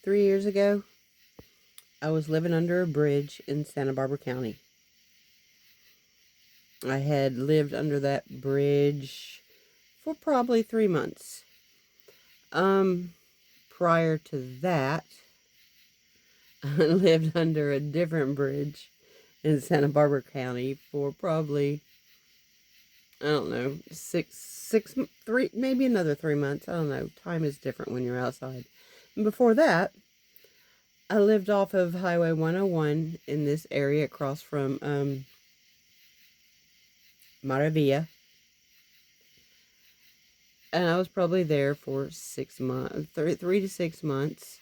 3 years ago, I was living under a bridge in Santa Barbara County. I had lived under that bridge for probably 3 months. Prior to that, I lived under a different bridge in Santa Barbara County for probably, I don't know, three, maybe another 3 months. I don't know. Time is different when you're outside. And before that, I lived off of Highway 101 in this area across from Maravilla. And I was probably there for 6 months, 3 to 6 months.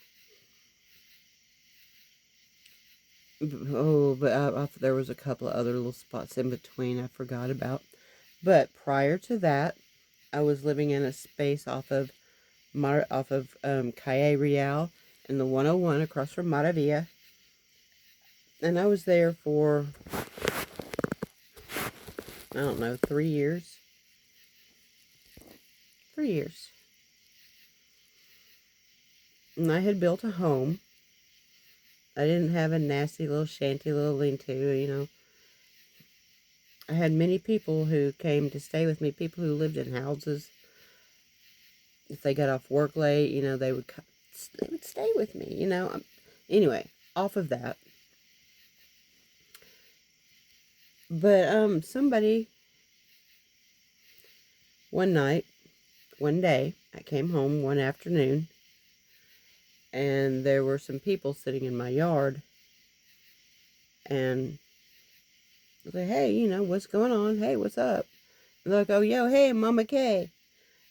Oh, but there was a couple of other little spots in between I forgot about. But prior to that, I was living in a space off of Calle Real and the 101 across from Maravilla. And I was there for, I don't know, 3 years. 3 years. And I had built a home. I didn't have a nasty little shanty little lean-to, I had many people who came to stay with me, people who lived in houses. If they got off work late, they would stay with me, Anyway, off of that. But somebody, one day, I came home one afternoon, and there were some people sitting in my yard, and I was like, hey, what's going on? Hey, what's up? And they're like, oh, yo, hey, Mama Kay.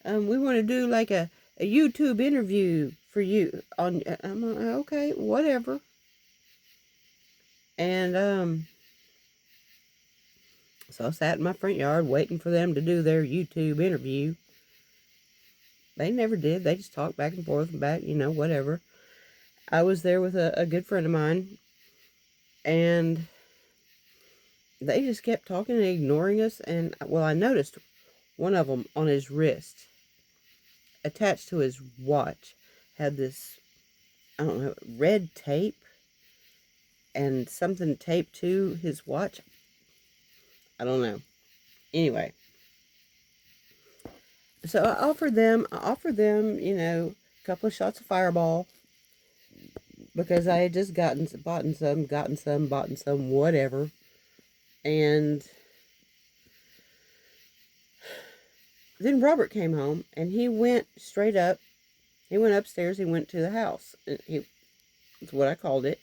We want to do like a YouTube interview for you on. I'm like, okay, whatever. And so I sat in my front yard waiting for them to do their YouTube interview. They never did. They just talked back and forth and back, whatever. I was there with a good friend of mine, and they just kept talking and ignoring us. And, well, I noticed one of them on his wrist, attached to his watch, had this, I don't know, red tape and something taped to his watch. I don't know. Anyway, so I offered them, a couple of shots of Fireball, because I had just gotten some, whatever. And then Robert came home, and he went straight up. He went upstairs. He went to the house. That's what I called it.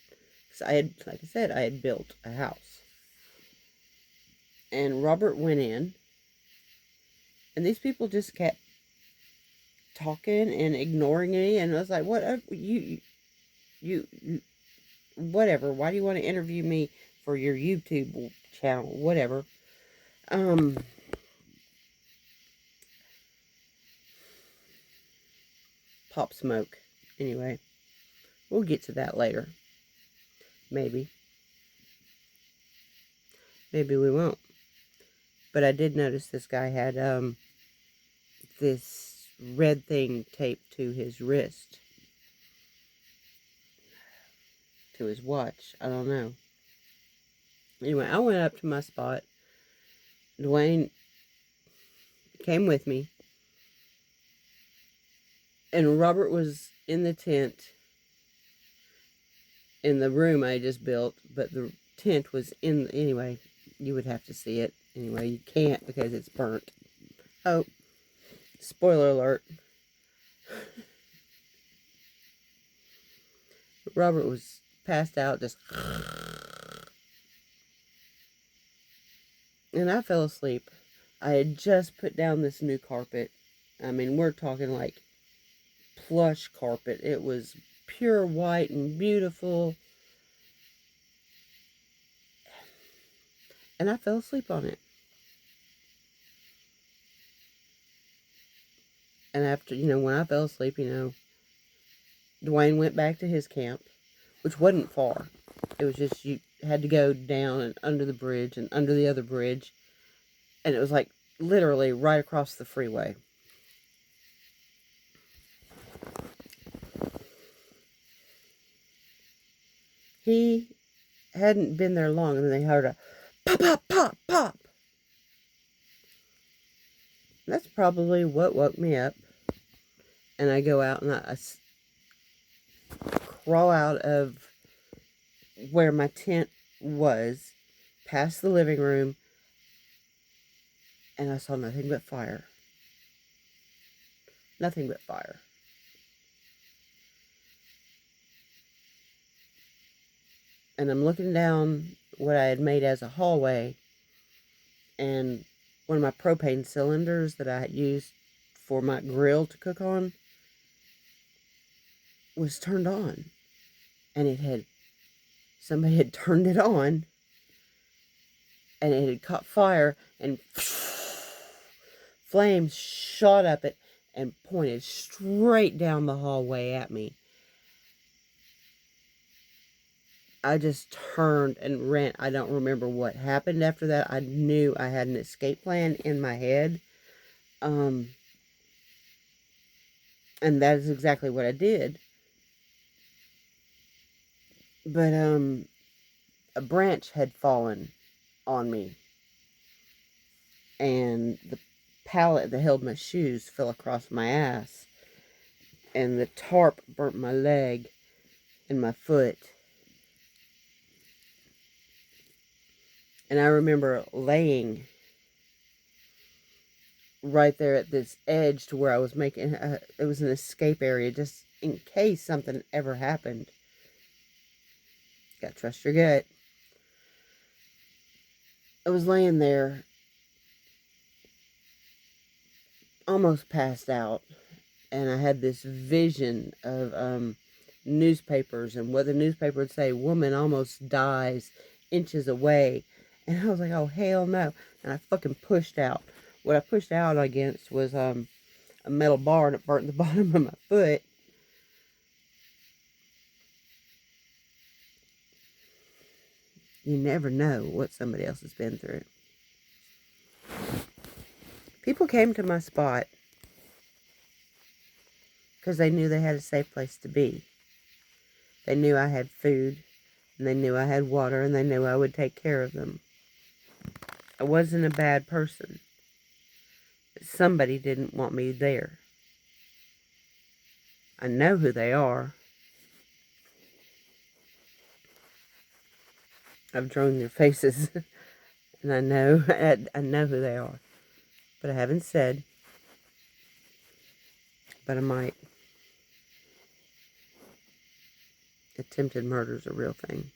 Because like I said, I had built a house. And Robert went in, and these people just kept talking and ignoring me. And I was like, what? You whatever. Why do you want to interview me for your YouTube channel? Whatever. Pop smoke. Anyway, we'll get to that later. Maybe. Maybe we won't. But I did notice this guy had this red thing taped to his wrist. To his watch. I don't know. Anyway, I went up to my spot. Dwayne came with me. And Robert was in the tent in the room I just built, but the tent was anyway, you would have to see it. Anyway, you can't because it's burnt. Oh, spoiler alert. Robert was passed out, just, and I fell asleep. I had just put down this new carpet. I mean, we're talking like plush carpet. It was pure white and beautiful. And I fell asleep on it. And after, when I fell asleep, Dwayne went back to his camp, which wasn't far. It was just, you had to go down and under the bridge and under the other bridge. And it was like literally right across the freeway. He hadn't been there long, and they heard a pop, pop, pop, pop. That's probably what woke me up. And I go out and I crawl out of where my tent was, past the living room, and I saw nothing but fire. Nothing but fire. And I'm looking down what I had made as a hallway, and one of my propane cylinders that I had used for my grill to cook on was turned on. And somebody had turned it on, and it had caught fire, and flames shot up it and pointed straight down the hallway at me. I just turned and ran. I don't remember what happened after that. I knew I had an escape plan in my head. And that is exactly what I did. But a branch had fallen on me, and the pallet that held my shoes fell across my ass, and the tarp burnt my leg and my foot. And I remember laying right there at this edge to where I was making, it was an escape area just in case something ever happened. Gotta trust your gut. I was laying there, almost passed out, and I had this vision of newspapers, and what the newspaper would say, woman almost dies inches away. And I was like, oh, hell no. And I fucking pushed out. What I pushed out against was a metal bar that burnt the bottom of my foot. You never know what somebody else has been through. People came to my spot because they knew they had a safe place to be. They knew I had food, and they knew I had water, and they knew I would take care of them. I wasn't a bad person. But somebody didn't want me there. I know who they are. I've drawn their faces, and I know who they are. But I haven't said. But I might. Attempted murder is a real thing.